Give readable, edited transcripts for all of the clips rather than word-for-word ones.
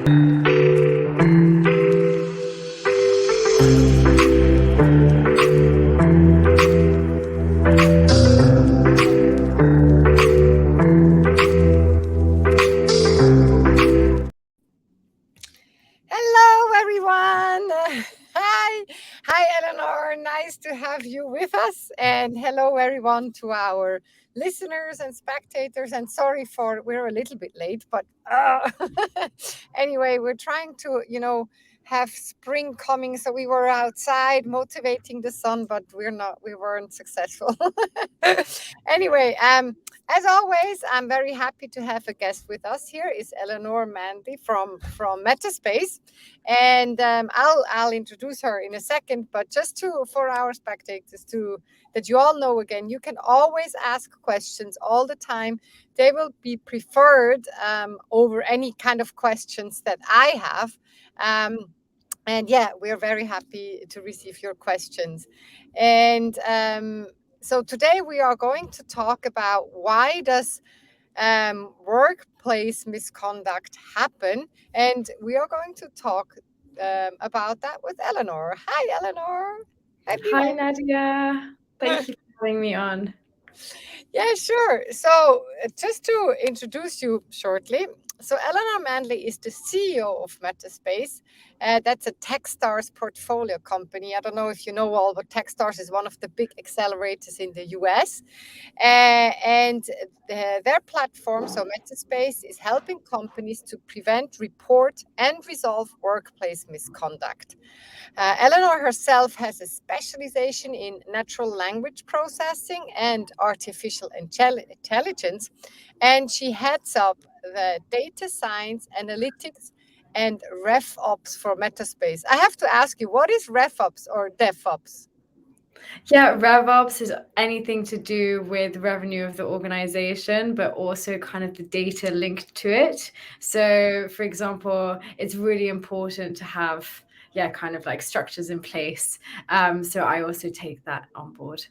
Hello, everyone. Hi, Eleanor. Nice to have you with us. And hello, everyone, to our listeners and spectators. And sorry for we're a little bit late, but anyway, we're trying to, have spring coming. So we were outside motivating the sun, but we weren't successful. Anyway, as always, I'm very happy to have a guest with us. Here is Eleanor Mandy from Metta, and I'll introduce her in a second. But just for our spectators to that you all know again, you can always ask questions all the time. They will be preferred over any kind of questions that I have. And yeah, we're very happy to receive your questions. And so today we are going to talk about why does workplace misconduct happen, and we are going to talk about that with Eleanor. Hi, Eleanor. Hi, Nadia. Thank you for having me on. Yeah, sure. So, just to introduce you shortly, so Eleanor Manley is the CEO of Metaspace. That's a Techstars portfolio company. I don't know if you know all, but Techstars is one of the big accelerators in the US. And their platform, so Metaspace, is helping companies to prevent, report, and resolve workplace misconduct. Eleanor herself has a specialization in natural language processing and artificial intelligence, and she heads up the data science, analytics, and RevOps for Metaspace. I have to ask you, what is RevOps or DevOps? Yeah, RevOps is anything to do with revenue of the organization, but also kind of the data linked to it. So, for example, it's really important to have, kind of like structures in place. So I also take that on board.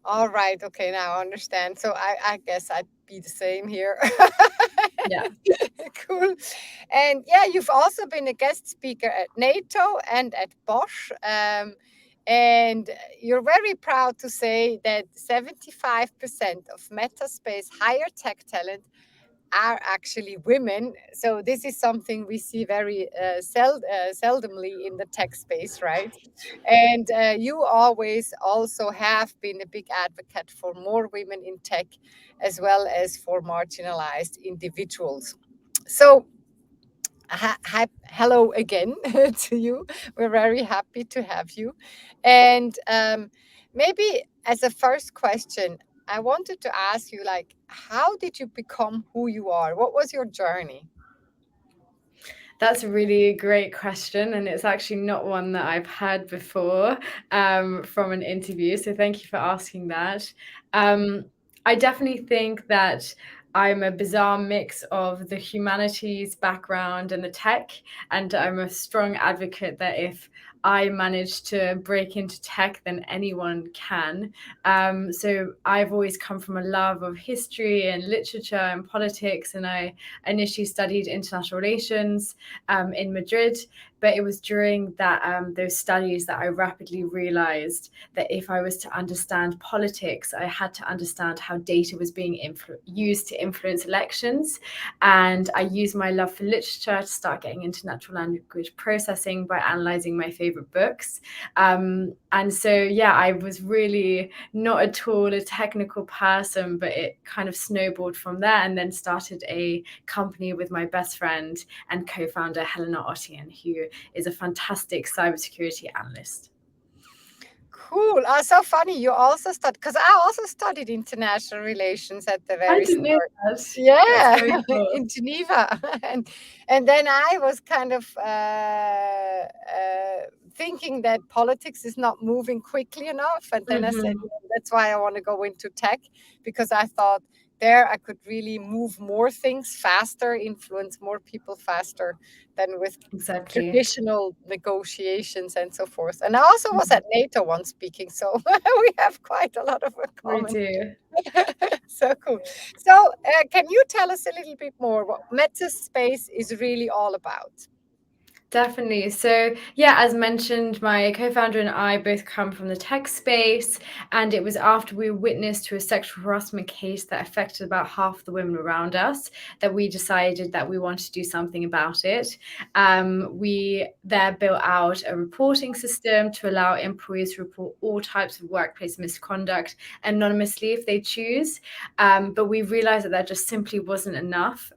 All right. Okay. Now I understand. So I guess I'd be the same here. Yeah. Cool. And yeah, you've also been a guest speaker at NATO and at Bosch. And you're very proud to say that 75% of Metaspace higher tech talent are actually women. So this is something we see very seldomly in the tech space, right? And you always also have been a big advocate for more women in tech, as well as for marginalized individuals. So hello again to you. We're very happy to have you. And maybe as a first question, I wanted to ask you, like, how did you become who you are? What was your journey? That's a really great question, and it's actually not one that I've had before from an interview. So thank you for asking that. I definitely think that I'm a bizarre mix of the humanities background and the tech, and I'm a strong advocate that if I manage to break into tech, then anyone can. So I've always come from a love of history and literature and politics, and I initially studied international relations in Madrid. But it was during those studies that I rapidly realized that if I was to understand politics, I had to understand how data was being used to influence elections. And I used my love for literature to start getting into natural language processing by analyzing my favorite books. And so, yeah, I was really not at all a technical person, but it kind of snowballed from there, and then started a company with my best friend and co-founder Eleanor, who is a fantastic cybersecurity analyst. Cool. So funny. You also studied, because I also studied international relations at the I very didn't know start. that. That's Yeah, very cool. in Geneva, and then I was kind of thinking that politics is not moving quickly enough, and then I said, Mm-hmm. "Yeah, that's why I want to go into tech, because I thought there I could really move more things faster, influence more people faster than with Exactly. traditional negotiations and so forth. And I also was Mhm. at NATO once speaking, so we have quite a lot of a We common. do. So cool. So, can you tell us a little bit more what Meta Space is really all about? Definitely. So, yeah, as mentioned, my co founder and I both come from the tech space. And it was after we witnessed to a sexual harassment case that affected about half the women around us that we decided that we wanted to do something about it. We there built out a reporting system to allow employees to report all types of workplace misconduct anonymously if they choose. But we realized that that just simply wasn't enough.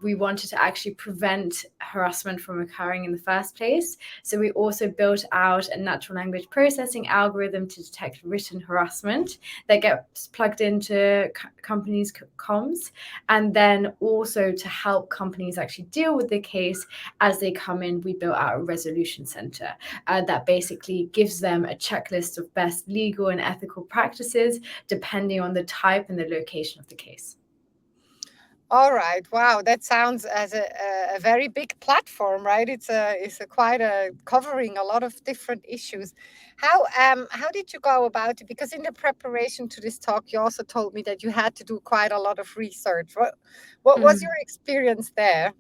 We wanted to actually prevent harassment from occurring in the first place. So we also built out a natural language processing algorithm to detect written harassment that gets plugged into companies' comms, and then also to help companies actually deal with the case as they come in. We built out a resolution center that basically gives them a checklist of best legal and ethical practices depending on the type and the location of the case. All right. Wow, that sounds as a very big platform, right? It's a quite a covering a lot of different issues. How did you go about it? Because in the preparation to this talk, you also told me that you had to do quite a lot of research. What was your Mm. experience there?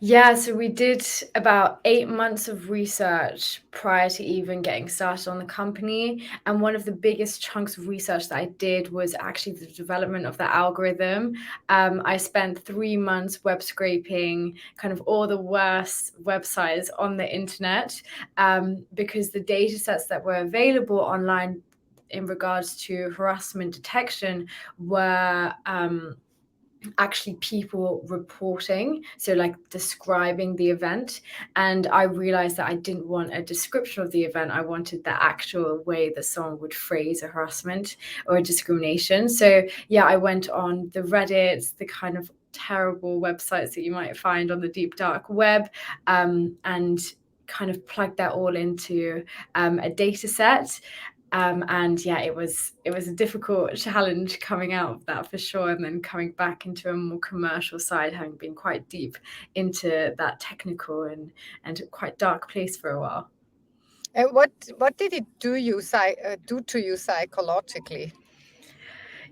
Yeah, so we did about 8 months of research prior to even getting started on the company. And one of the biggest chunks of research that I did was actually the development of the algorithm. I spent 3 months web scraping kind of all the worst websites on the internet because the data sets that were available online in regards to harassment detection were actually people reporting, so like describing the event. And I realized that I didn't want a description of the event, I wanted the actual way that someone would phrase a harassment or a discrimination. So yeah, I went on the Reddits, the kind of terrible websites that you might find on the deep dark web, and kind of plugged that all into a data set. And yeah, it was a difficult challenge coming out of that for sure, and then coming back into a more commercial side, having been quite deep into that technical and quite dark place for a while. And what did it do to you psychologically?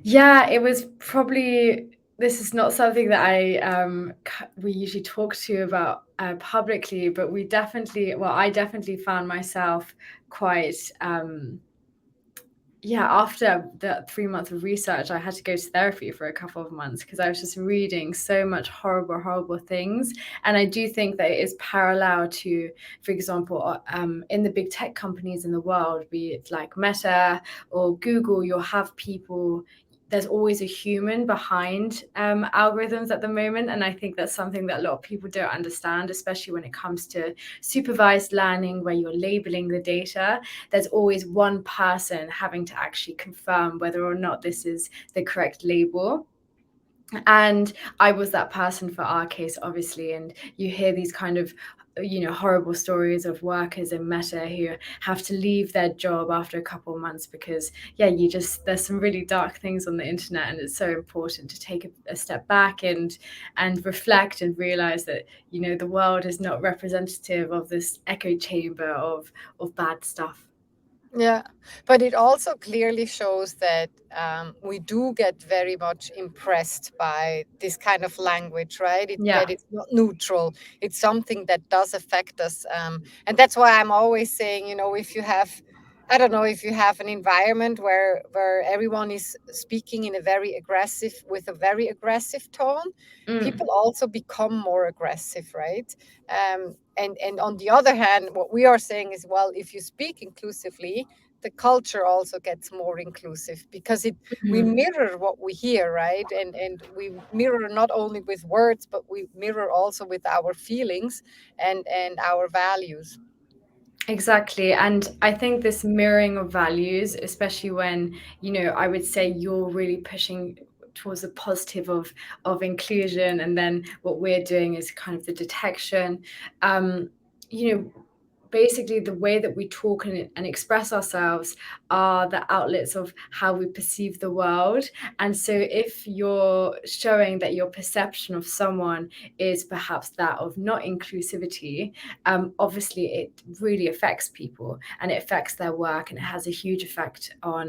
Yeah, it was probably, this is not something that we usually talk to you about publicly, but I definitely found myself quite yeah, after the 3 months of research, I had to go to therapy for a couple of months because I was just reading so much horrible, horrible things. And I do think that it is parallel to, for example, in the big tech companies in the world, be it like Meta or Google, you'll have people, there's always a human behind algorithms at the moment. And I think that's something that a lot of people don't understand, especially when it comes to supervised learning, where you're labeling the data. There's always one person having to actually confirm whether or not this is the correct label. And I was that person for our case, obviously. And you hear these kind of horrible stories of workers in Meta who have to leave their job after a couple of months because there's some really dark things on the internet, and it's so important to take a step back and reflect and realize that the world is not representative of this echo chamber of bad stuff. Yeah, but it also clearly shows that we do get very much impressed by this kind of language, right? That Yeah. it's not neutral. It's something that does affect us. And that's why I'm always saying, if you have, I don't know, if you have an environment where everyone is speaking with a very aggressive tone, Mm. people also become more aggressive, right? And on the other hand, what we are saying is, well, if you speak inclusively, the culture also gets more inclusive because we Mhm. mirror what we hear, right? And we mirror not only with words, but we mirror also with our feelings and our values. Exactly. And I think this mirroring of values, especially when, I would say you're really pushing towards the positive of inclusion, and then what we're doing is kind of the detection. Um, you know, basically the way that we talk and express ourselves are the outlets of how we perceive the world. And so if you're showing that your perception of someone is perhaps that of not inclusivity, obviously it really affects people and it affects their work, and it has a huge effect on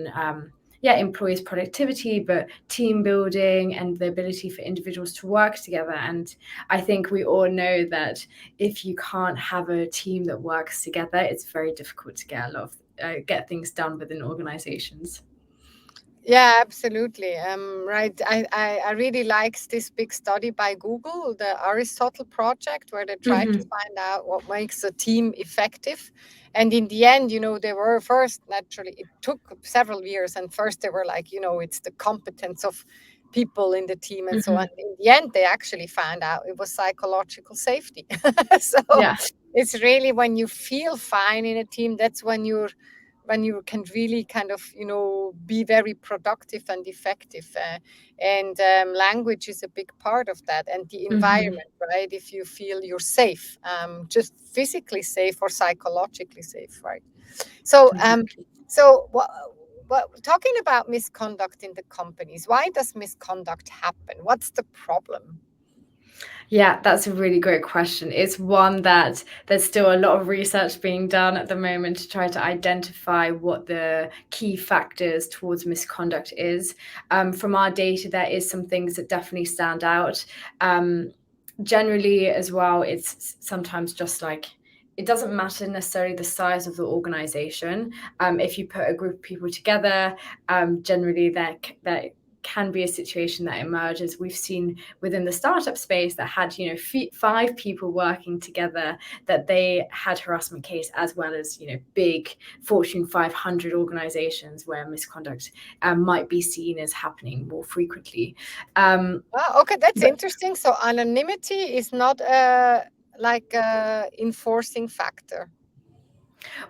employees' productivity, but team building and the ability for individuals to work together. And I think we all know that if you can't have a team that works together, it's very difficult to get a lot of get things done within organizations. Yeah, absolutely. Right. I really liked this big study by Google, the Aristotle project, where they tried to Mm-hmm. find out what makes a team effective. And in the end, they were first, naturally, it took several years. And first, they were like, it's the competence of people in the team and so on. Mm-hmm. In the end, they actually found out it was psychological safety. So Yeah. it's really when you feel fine in a team, that's when you can really kind of be very productive and effective, and language is a big part of that, and the Mm-hmm. environment, right? If you feel you're safe, just physically safe or psychologically safe, right? so um Exactly. so what talking about misconduct in the companies, why does misconduct happen? What's the problem? Yeah, that's a really great question. It's one that there's still a lot of research being done at the moment to try to identify what the key factors towards misconduct is. From our data, there is some things that definitely stand out. Generally, as well, it's sometimes just like it doesn't matter necessarily the size of the organization. If you put a group of people together, generally there can be a situation that emerges. We've seen within the startup space that had 5 people working together, that they had harassment case, as well as big Fortune 500 organizations where misconduct might be seen as happening more frequently. Okay, that's But interesting. So anonymity is not like a enforcing factor.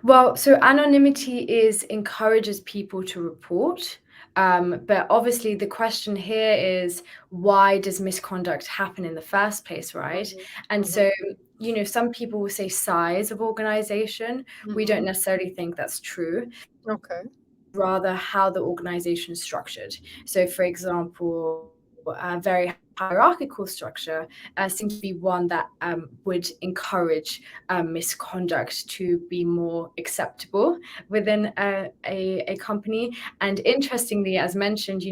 Well, so anonymity is encourages people to report. But obviously, the question here is, why does misconduct happen in the first place, right? Mhm, And mhm, so, some people will say size of organization. We don't mhm. necessarily think that's true, Okay. rather how the organization is structured. So, for example, a very hierarchical structure seems to be one that would encourage misconduct to be more acceptable within a company. And interestingly, as mentioned,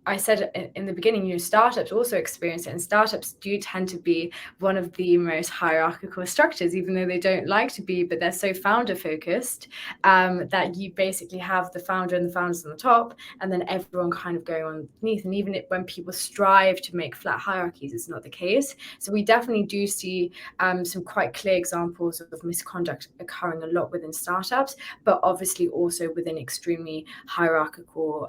I said in the beginning, startups also experience it, and startups do tend to be one of the most hierarchical structures, even though they don't like to be, but they're so founder focused that you basically have the founder and the founders on the top, and then everyone kind of going underneath. And even when people strive to make flat hierarchies, it's not the case. So we definitely do see some quite clear examples of misconduct occurring a lot within startups, but obviously also within extremely hierarchical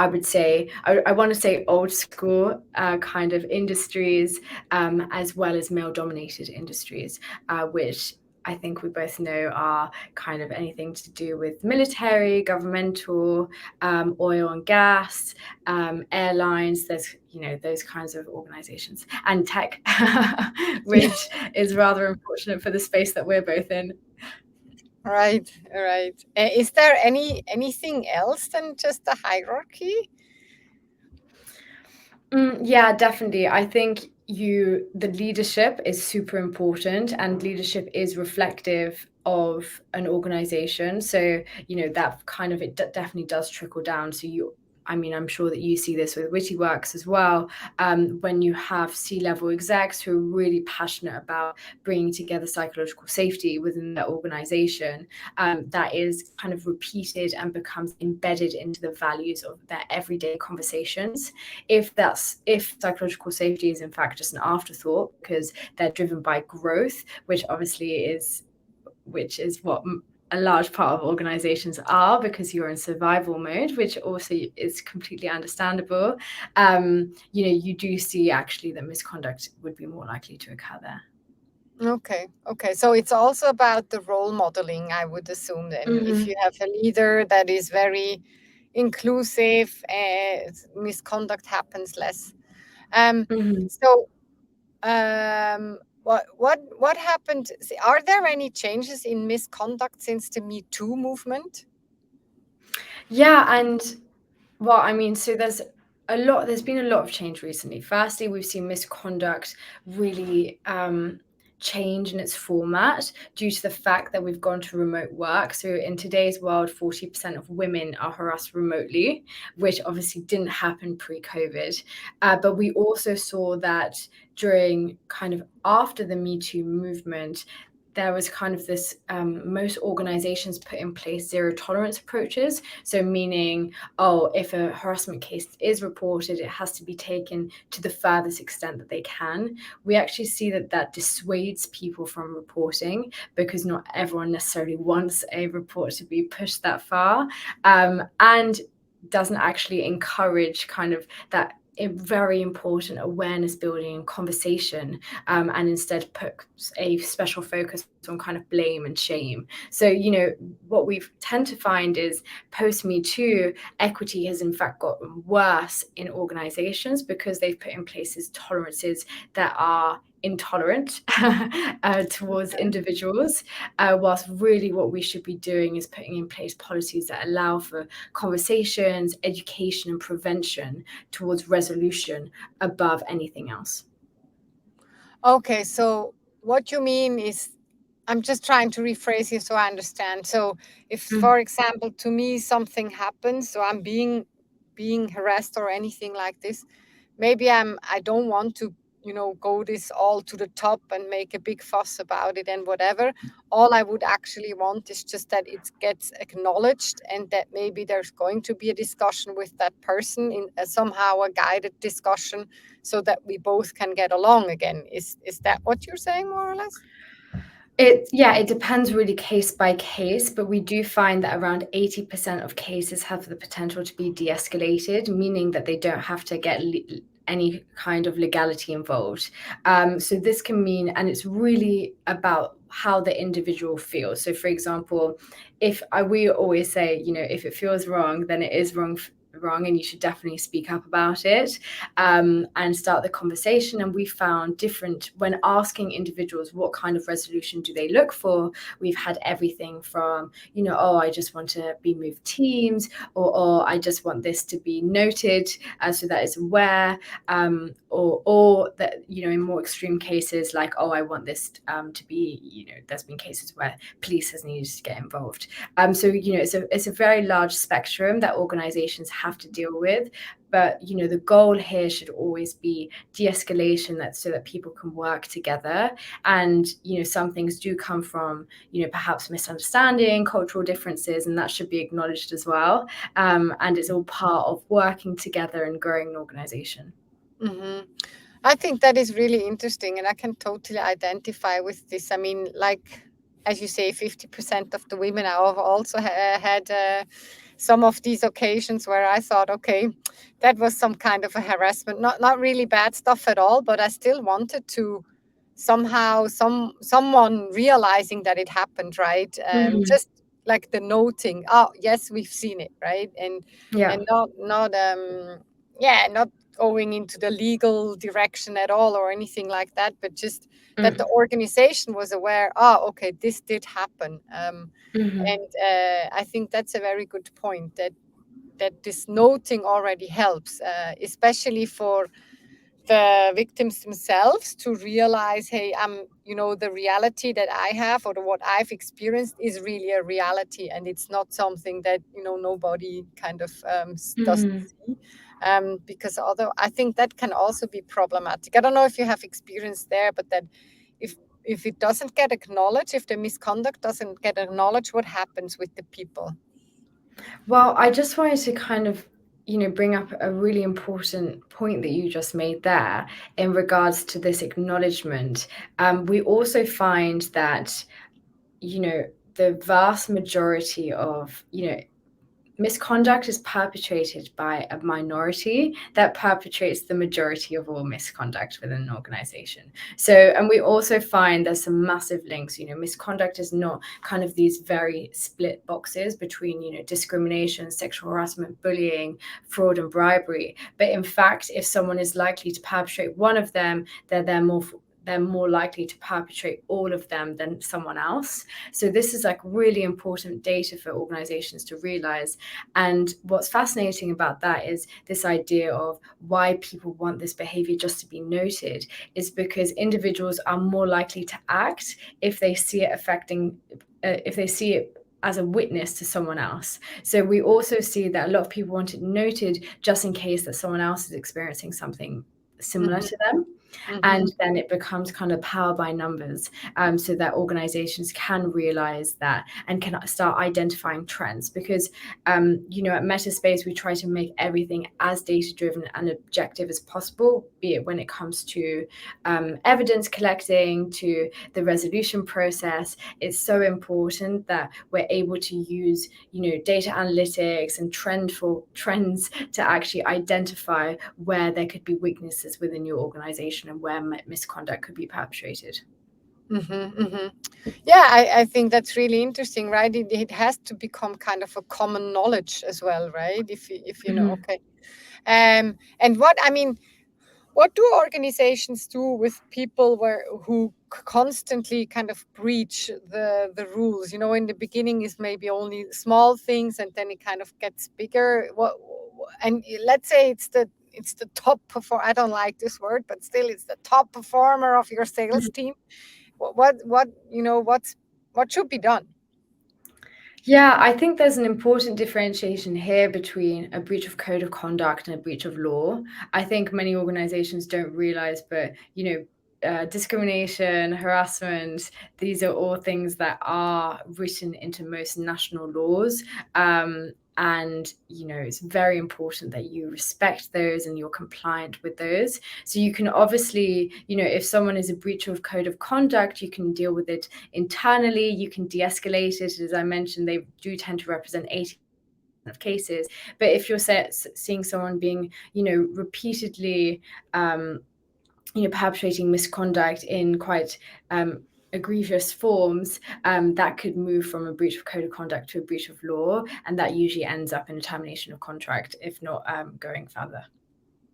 I would say, I want to say old school kind of industries, as well as male dominated industries, which I think we both know are kind of anything to do with military, governmental, oil and gas, airlines. There's, those kinds of organizations, and tech, which is rather unfortunate for the space that we're both in. Right, right. Is there anything else than just the hierarchy? Yeah, definitely. I think the leadership is super important, and leadership is reflective of an organization. So, that kind of definitely does trickle down. So I mean, I'm sure that you see this with Witty Works as well. When you have C-level execs who are really passionate about bringing together psychological safety within their organization, that is kind of repeated and becomes embedded into the values of their everyday conversations. If psychological safety is in fact just an afterthought because they're driven by growth, which is what a large part of organizations are, because you're in survival mode, which also is completely understandable. You do see actually that misconduct would be more likely to occur there. Okay. So it's also about the role modeling, I would assume. Then, if Mm-hmm. you have a leader that is very inclusive, misconduct happens less. Um, Mm-hmm. so, um, What happened? Are there any changes in misconduct since the Me Too movement? Yeah, and well, I mean, so there's been a lot of change recently. Firstly, we've seen misconduct really change in its format due to the fact that we've gone to remote work. So in today's world, 40% of women are harassed remotely, which obviously didn't happen pre-COVID. But we also saw that during kind of after the Me Too movement, there was kind of this most organizations put in place zero tolerance approaches. So meaning, oh, if a harassment case is reported, it has to be taken to the furthest extent that they can. We actually see that that dissuades people from reporting because not everyone necessarily wants a report to be pushed that far, and doesn't actually encourage kind of that a very important awareness building and conversation, and instead puts a special focus on kind of blame and shame. So, what we tend to find is post Me Too, equity has in fact gotten worse in organizations because they've put in places tolerances that are intolerant towards individuals, whilst really what we should be doing is putting in place policies that allow for conversations, education, and prevention towards resolution above anything else. Okay, so what you mean is, I'm just trying to rephrase here so I understand. So if, for example, to me something happens, so I'm being harassed or anything like this, maybe I don't want to, go this all to the top and make a big fuss about it and whatever. All I would actually want is just that it gets acknowledged, and that maybe there's going to be a discussion with that person, in somehow a guided discussion, so that we both can get along again. Is that what you're saying, more or less? It depends really case by case, but we do find that around 80% of cases have the potential to be de-escalated, meaning that they don't have to get any kind of legality involved. So this can mean, and it's really about how the individual feels. So for example, we always say, if it feels wrong, then it is wrong, and you should definitely speak up about it, and start the conversation. And we found when asking individuals what kind of resolution do they look for, we've had everything from, oh, I just want to be moved teams, or oh, I just want this to be noted, so that it's aware, or that, in more extreme cases, like, oh, I want this to be, there's been cases where police has needed to get involved. So it's a very large spectrum that organizations have to deal with, but the goal here should always be de-escalation, so that people can work together. And some things do come from perhaps misunderstanding, cultural differences, and that should be acknowledged as well. And it's all part of working together and growing an organization. Mm-hmm. I think that is really interesting, and I can totally identify with this. I mean, like, as you say, 50% of the women have also had some of these occasions where I thought, okay, that was some kind of a harassment, not really bad stuff at all, but I still wanted to somehow someone realizing that it happened, right? Mhm. Just like the noting, oh yes, we've seen it, right? And Yeah. not going into the legal direction at all or anything like that, but just that the Mm. organization was aware, oh, okay, this did happen. Mhm. And I think that's a very good point, that this noting already helps, especially for the victims themselves to realize, hey, the reality that I have, or what I've experienced, is really a reality, and it's not something that nobody kind of doesn't Mhm. see. Because although I think that can also be problematic. I don't know if you have experience there, but that if if it doesn't get acknowledged, if the misconduct doesn't get acknowledged, what happens with the people? Well, I just wanted to kind of, bring up a really important point that you just made there in regards to this acknowledgement. We also find that, the vast majority of, misconduct is perpetrated by a minority that perpetrates the majority of all misconduct within an organization. So, and we also find there's some massive links. Misconduct is not kind of these very split boxes between, discrimination, sexual harassment, bullying, fraud, and bribery. But in fact, if someone is likely to perpetrate one of them, they're they're more likely to perpetrate all of them than someone else. So this is like really important data for organizations to realize. And what's fascinating about that is this idea of why people want this behavior just to be noted is because individuals are more likely to act if they see it if they see it as a witness to someone else. So we also see that a lot of people want it noted just in case that someone else is experiencing something similar to them. And then it becomes kind of power by numbers, so that organizations can realize that and can start identifying trends. Because at Metaspace, we try to make everything as data driven and objective as possible, be it when it comes to evidence collecting, to the resolution process. It's so important that we're able to use data analytics and trends to actually identify where there could be weaknesses within your organization and where misconduct could be perpetrated. Yeah, I think that's really interesting, right? It has to become kind of a common knowledge as well, right? If you know, okay. And what do organizations do with people who constantly kind of breach the rules? In the beginning is maybe only small things, and then it kind of gets bigger. And let's say it's the top performer. I don't like this word, but still, it's the top performer of your sales team. What should be done? Yeah, I think there's an important differentiation here between a breach of code of conduct and a breach of law. I think many organizations don't realize, but discrimination, harassment, these are all things that are written into most national laws. And it's very important that you respect those and you're compliant with those. So you can obviously, if someone is a breach of code of conduct, you can deal with it internally, you can de-escalate it. As I mentioned, they do tend to represent 80% of cases. But if you're seeing someone being repeatedly perpetrating misconduct in quite egregious forms, that could move from a breach of code of conduct to a breach of law, and that usually ends up in a termination of contract, if not going further.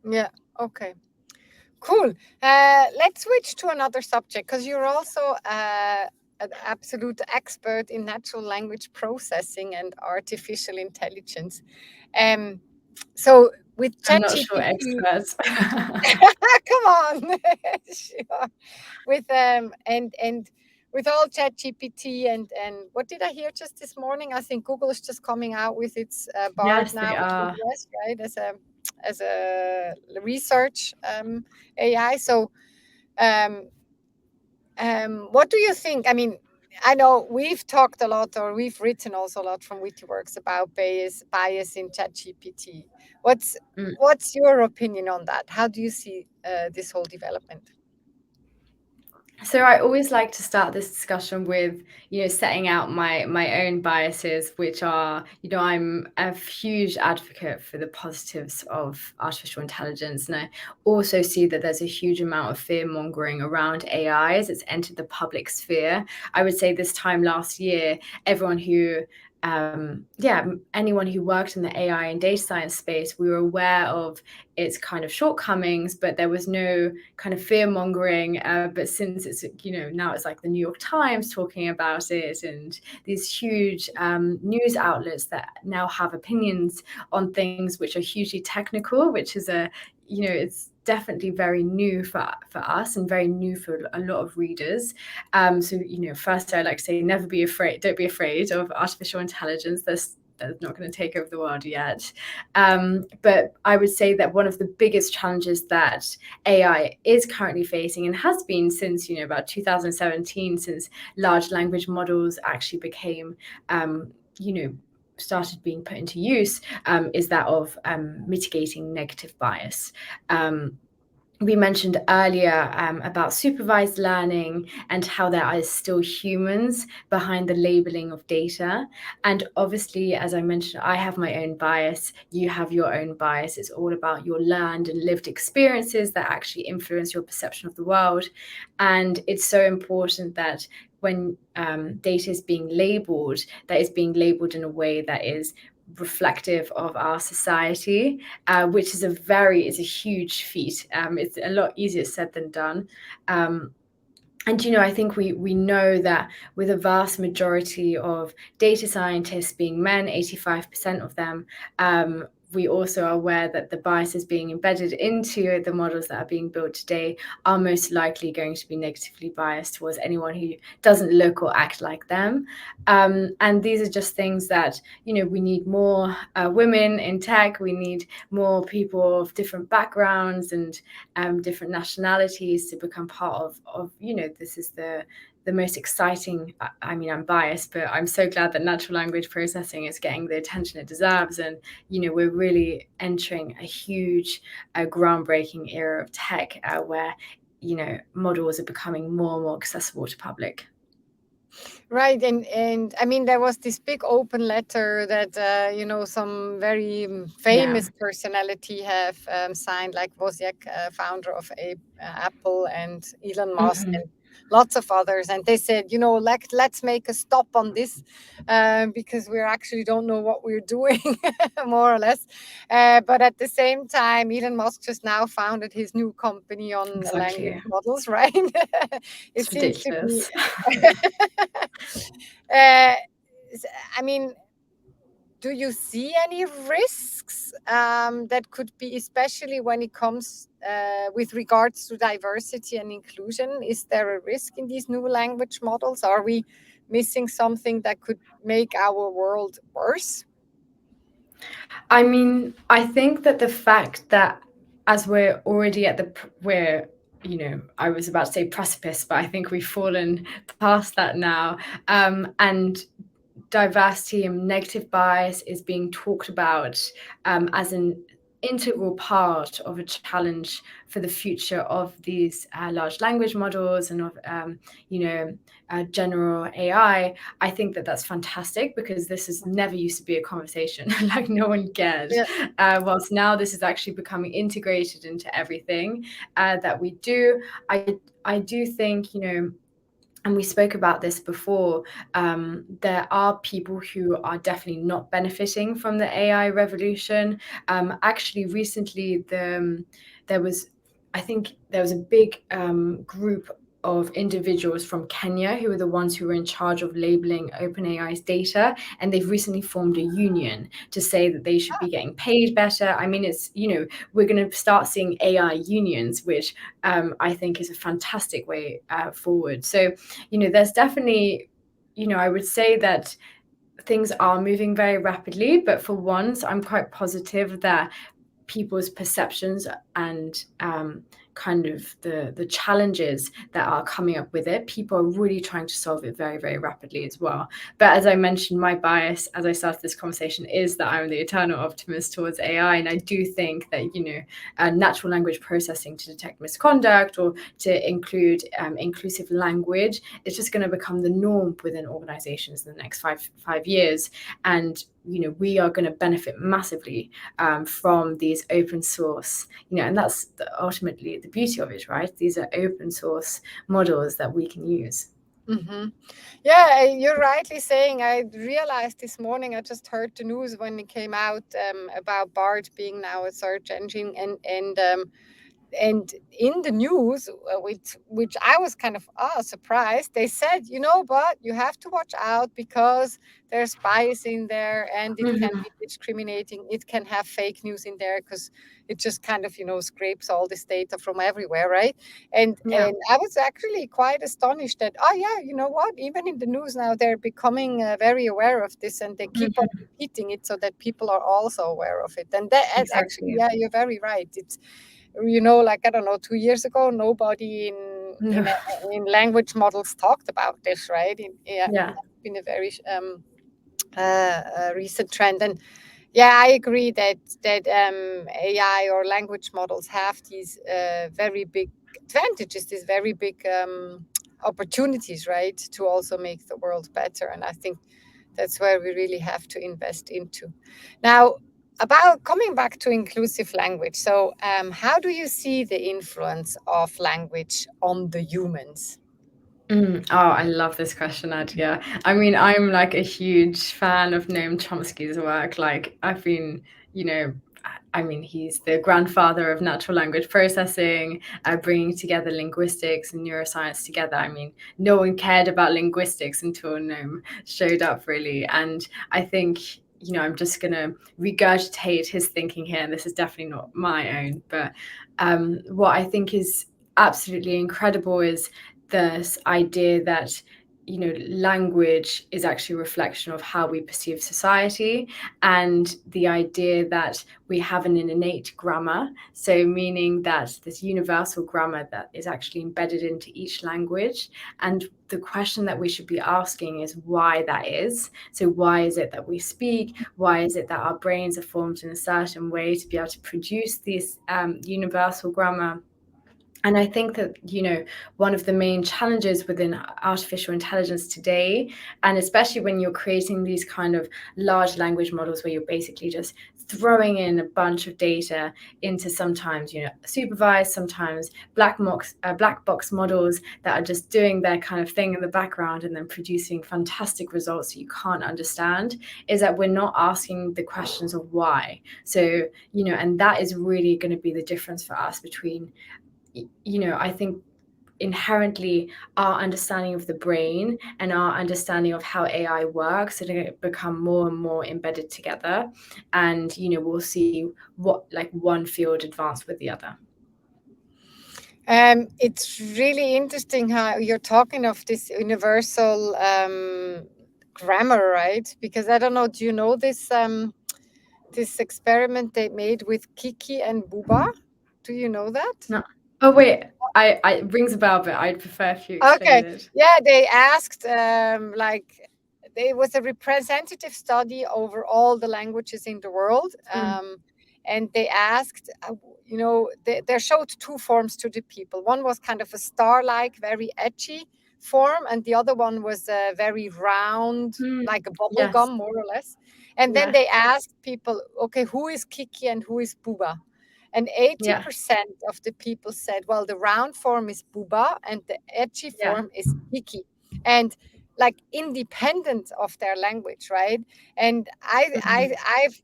Yeah, okay. Cool. Let's switch to another subject, because you're also an absolute expert in natural language processing and artificial intelligence. So with I'm not sure ChatGPT, experts. come on, sure. With and with all ChatGPT and what did I hear just this morning? I think Google is just coming out with its Bard Yes, now they in the are. US, right? As a research AI. So, um, what do you think? I know we've talked a lot, or we've written also a lot from WittyWorks about bias in ChatGPT. What's Mm. what's your opinion on that? How do you see this whole development? So I always like to start this discussion with, setting out my own biases, which are, I'm a huge advocate for the positives of artificial intelligence. And I also see that there's a huge amount of fear mongering around AI as it's entered the public sphere. I would say this time last year, everyone who anyone who worked in the AI and data science space, we were aware of its kind of shortcomings, but there was no kind of fear mongering. But since it's, now it's like the New York Times talking about it, and these huge news outlets that now have opinions on things which are hugely technical, which is it's definitely very new for us and very new for a lot of readers. So, first I like to say, never be afraid. Don't be afraid of artificial intelligence. That's not going to take over the world yet. But I would say that one of the biggest challenges that AI is currently facing, and has been since, about 2017, since large language models actually became, started being put into use, is that of mitigating negative bias. We mentioned earlier about supervised learning and how there are still humans behind the labeling of data. And obviously, as I mentioned, I have my own bias. You have your own bias. It's all about your learned and lived experiences that actually influence your perception of the world. And it's so important that when data is being labeled, that is being labeled in a way that is reflective of our society, which is a huge feat. It's a lot easier said than done. And I think we know that with a vast majority of data scientists being men, 85% of them, we also are aware that the biases being embedded into the models that are being built today are most likely going to be negatively biased towards anyone who doesn't look or act like them. And these are just things that, we need more women in tech. We need more people of different backgrounds and different nationalities to become part of this is the most exciting. I mean, I'm biased, but I'm so glad that natural language processing is getting the attention it deserves. And, we're really entering a huge, groundbreaking era of tech where, models are becoming more and more accessible to public. Right, and I mean there was this big open letter that some very Yeah. famous personality have signed, like Wozniak, founder of Apple, and Elon Musk, Mhm. and lots of others, and they said, let's make a stop on this because we actually don't know what we're doing, more or less. But at the same time, Elon Musk just now founded his new company on language Exactly. models, right? It It's seems to be. ridiculous. Uh, I mean, do you see any risks that could be, especially when it comes with regards to diversity and inclusion? Is there a risk in these new language models? Are we missing something that could make our world worse? I mean, I think that the fact that as we're already at we're, I was about to say precipice, but I think we've fallen past that now. And diversity and negative bias is being talked about as an integral part of a challenge for the future of these large language models and of general AI. I think that that's fantastic because this has never used to be a conversation. Like no one cared. Yeah. Whilst now this is actually becoming integrated into everything that we do. I do think, and we spoke about this before, there are people who are definitely not benefiting from the AI revolution. Actually, recently, there was, I think there was a big group of individuals from Kenya who were the ones who were in charge of labeling OpenAI's data, and they've recently formed a union to say that they should be getting paid better. I mean, it's, we're going to start seeing AI unions, which I think is a fantastic way forward. So, there's definitely, I would say that things are moving very rapidly, but for once, I'm quite positive that people's perceptions and kind of the challenges that are coming up with it, people are really trying to solve it very, very rapidly as well. But as I mentioned, my bias as I started this conversation is that I'm the eternal optimist towards AI, and I do think that natural language processing to detect misconduct or to include inclusive language is just going to become the norm within organizations in the next five years. And we are going to benefit massively from these open source, and that's ultimately the beauty of it, right? These are open source models that we can use. Mm-hmm. Yeah, you're rightly saying. I realized this morning. I just heard the news when it came out about Bard being now a search engine, and in the news, which I was kind of surprised, they said, but you have to watch out because there's bias in there, and it can Mhm. be discriminating. It can have fake news in there because it just kind of scrapes all this data from everywhere, right? Yeah. And I was actually quite astonished that, oh yeah, you know what? Even in the news now, they're becoming very aware of this, and they keep on Mhm. repeating it so that people are also aware of it. And that, and actually, Exactly. yeah, you're very right. It's like, I don't know, 2 years ago, nobody No. in language models talked about this, right? Yeah, Yeah. that's been a very recent trend. And yeah, I agree that AI or language models have these very big advantages, these very big opportunities, right, to also make the world better. And I think that's where we really have to invest into. Now, about coming back to inclusive language. So, how do you see the influence of language on the humans? Oh, I love this question, Nadia. I mean, I'm like a huge fan of Noam Chomsky's work. Like, I've been, you know, I mean, he's the grandfather of natural language processing, bringing together linguistics and neuroscience together. I mean, no one cared about linguistics until Noam showed up, really. And I think, I'm just going to regurgitate his thinking here. And this is definitely not my own. But what I think is absolutely incredible is this idea that language is actually a reflection of how we perceive society, and the idea that we have an innate grammar, so meaning that this universal grammar that is actually embedded into each language. And the question that we should be asking is why that is. So why is it that we speak? Why is it that our brains are formed in a certain way to be able to produce this universal grammar? And I think that, one of the main challenges within artificial intelligence today, and especially when you're creating these kind of large language models where you're basically just throwing in a bunch of data into sometimes, supervised, sometimes black box models that are just doing their kind of thing in the background and then producing fantastic results that you can't understand, is that we're not asking the questions of why. So, and that is really going to be the difference for us between, I think inherently our understanding of the brain and our understanding of how AI works are going to become more and more embedded together. And, we'll see what like one field advance with the other. It's really interesting how you're talking of this universal grammar, right? Because I don't know, do you know this experiment they made with Kiki and Buba? Do you know that? No. Oh, wait. It rings a bell, but I'd prefer if you explained Okay. it. Yeah, they asked there was a representative study over all the languages in the world. And they asked, they showed two forms to the people. One was kind of a star-like, very edgy form, and the other one was very round, like a bubble Yes. gum, more or less. And then Yeah. they asked people, okay, who is Kiki and who is Buba? And Yeah. 80% of the people said, well, the round form is Buba and the edgy Yeah. form is Kiki. And like independent of their language, right? And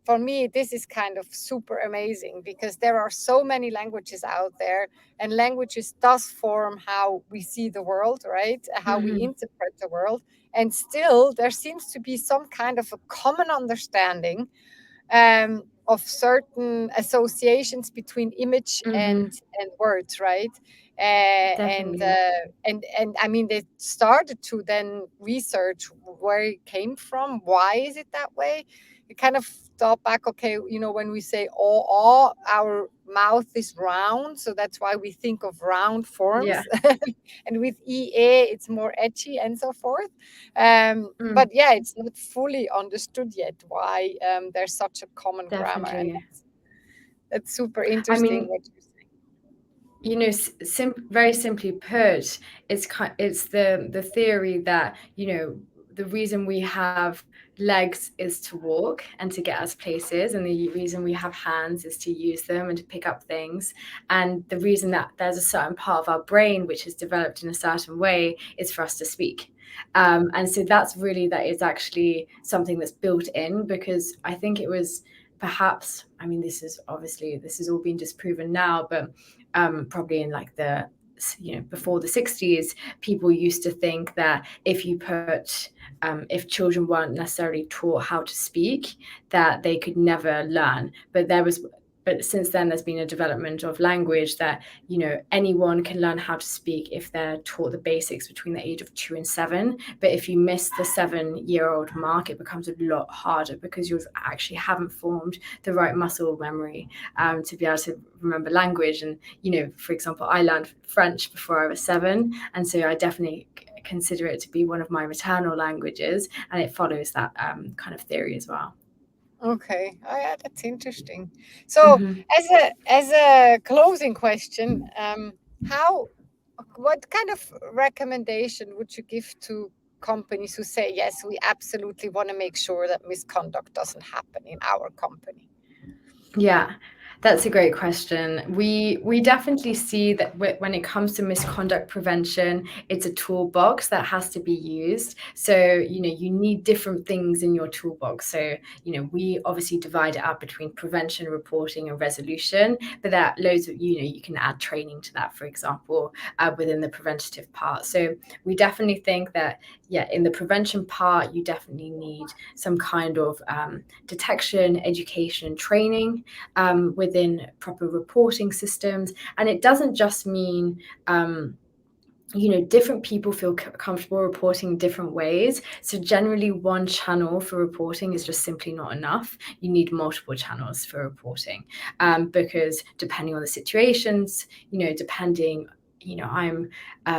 for me, this is kind of super amazing because there are so many languages out there, and languages does form how we see the world, right? How we interpret the world. And still, there seems to be some kind of a common understanding of certain associations between image and words, right? Definitely. And I mean, they started to then research where it came from. Why is it that way? You kind of thought back, okay, when we say oh, our mouth is round, so that's why we think of round Yeah. forms. And with EA, it's more edgy and so forth. But yeah, it's not fully understood yet why there's such a common grammar, and Definitely. that's super I interesting mean, what you very simply put, it's the theory that the reason we have legs is to walk and to get us places, and the reason we have hands is to use them and to pick up things, and the reason that there's a certain part of our brain which is developed in a certain way is for us to speak. And so that is actually something that's built in, because I think it was perhaps, I mean, this is all been disproven now, but probably in like the before the 60s, people used to think that if children weren't necessarily taught how to speak, that they could never learn. But since then, there's been a development of language that anyone can learn how to speak if they're taught the basics between the age of 2 and 7. But if you miss the 7-year-old mark, it becomes a lot harder because you actually haven't formed the right muscle memory to be able to remember language. And for example, I learned French before I was 7, and so I definitely consider it to be one of my maternal languages, and it follows that kind of theory as well. Okay. Oh, yeah, that's interesting. So, as a closing question, what kind of recommendation would you give to companies who say, yes, we absolutely want to make sure that misconduct doesn't happen in our company? Yeah. That's a great question. We definitely see that when it comes to misconduct prevention, it's a toolbox that has to be used. So, you need different things in your toolbox. So, we obviously divide it up between prevention, reporting, and resolution, but there are loads of, you can add training to that, for example, within the preventative part. So we definitely think that, yeah, in the prevention part, you definitely need some kind of detection, education, training within proper reporting systems. And it doesn't just mean different people feel comfortable reporting different ways. So generally one channel for reporting is just simply not enough. You need multiple channels for reporting, because depending on the situations, depending, I'm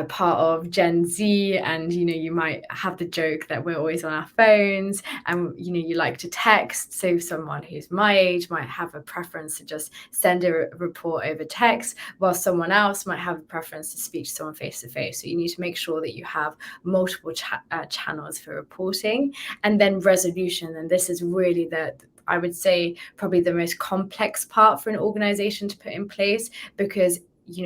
part of Gen Z, and you might have the joke that we're always on our phones, and you like to text. So someone who's my age might have a preference to just send a report over text, while someone else might have a preference to speak to someone face to face. So you need to make sure that you have multiple channels for reporting. And then resolution, and this is really I would say probably the most complex part for an organization to put in place, because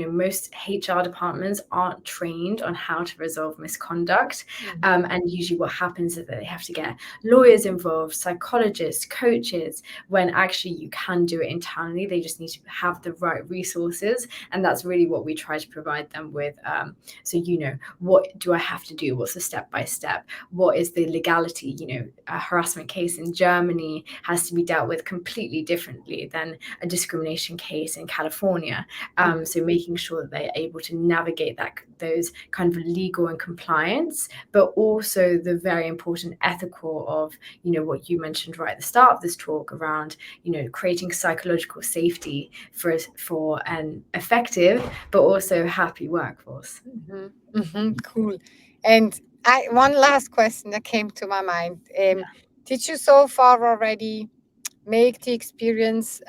most HR departments aren't trained on how to resolve misconduct. And usually what happens is that they have to get lawyers involved, psychologists, coaches, when actually you can do it internally. They just need to have the right resources. And that's really what we try to provide them with. So, what do I have to do? What's the step-by-step? What is the legality? A harassment case in Germany has to be dealt with completely differently than a discrimination case in California. So making sure that they're able to navigate those kind of legal and compliance, but also the very important ethical of, what you mentioned right at the start of this talk around, creating psychological safety for an effective but also happy workforce. Cool. And one last question that came to my mind. Did you so far already make the experience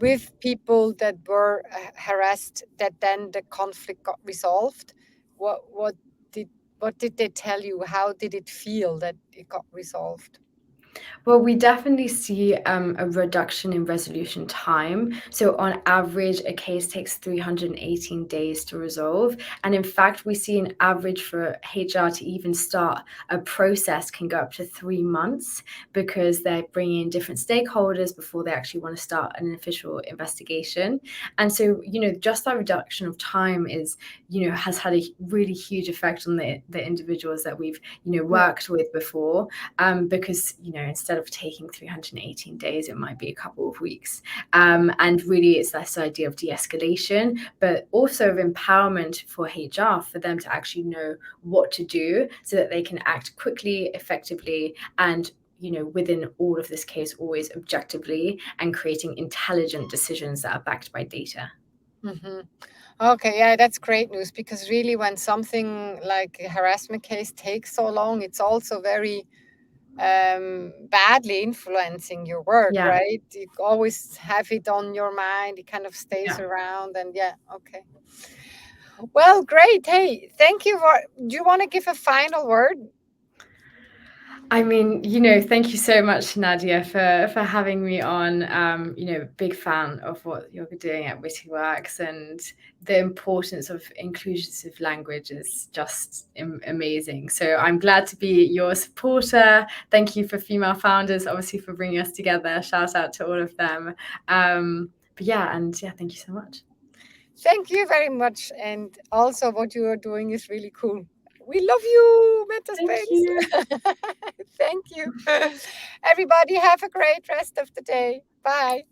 with people that were harassed, that then the conflict got resolved? What did what did they tell you? How did it feel that it got resolved? Well, we definitely see a reduction in resolution time. So on average, a case takes 318 days to resolve. And in fact, we see an average for HR to even start a process can go up to 3 months, because they're bringing in different stakeholders before they actually want to start an official investigation. And so, just that reduction of time has had a really huge effect on the individuals that we've, worked with before, because, instead of taking 318 days, it might be a couple of weeks. And really, it's this idea of de-escalation, but also of empowerment for HR, for them to actually know what to do so that they can act quickly, effectively, and within all of this case, always objectively, and creating intelligent decisions that are backed by data. Okay, yeah, that's great news, because really when something like a harassment case takes so long, it's also very badly influencing your work, Yeah. right? You always have it on your mind, it kind of stays Yeah. around, and yeah, okay. Well, great. Hey, thank you for, do you want to give a final word? I mean, thank you so much, Nadia, for having me on. Big fan of what you're doing at Witty Works, and the importance of inclusive language is just amazing. So I'm glad to be your supporter. Thank you for female founders, obviously, for bringing us together. Shout out to all of them. But yeah, thank you so much. Thank you very much. And also, what you are doing is really cool. We love you, Meta Thank Space. you. Thank you. Everybody, have a great rest of the day. Bye.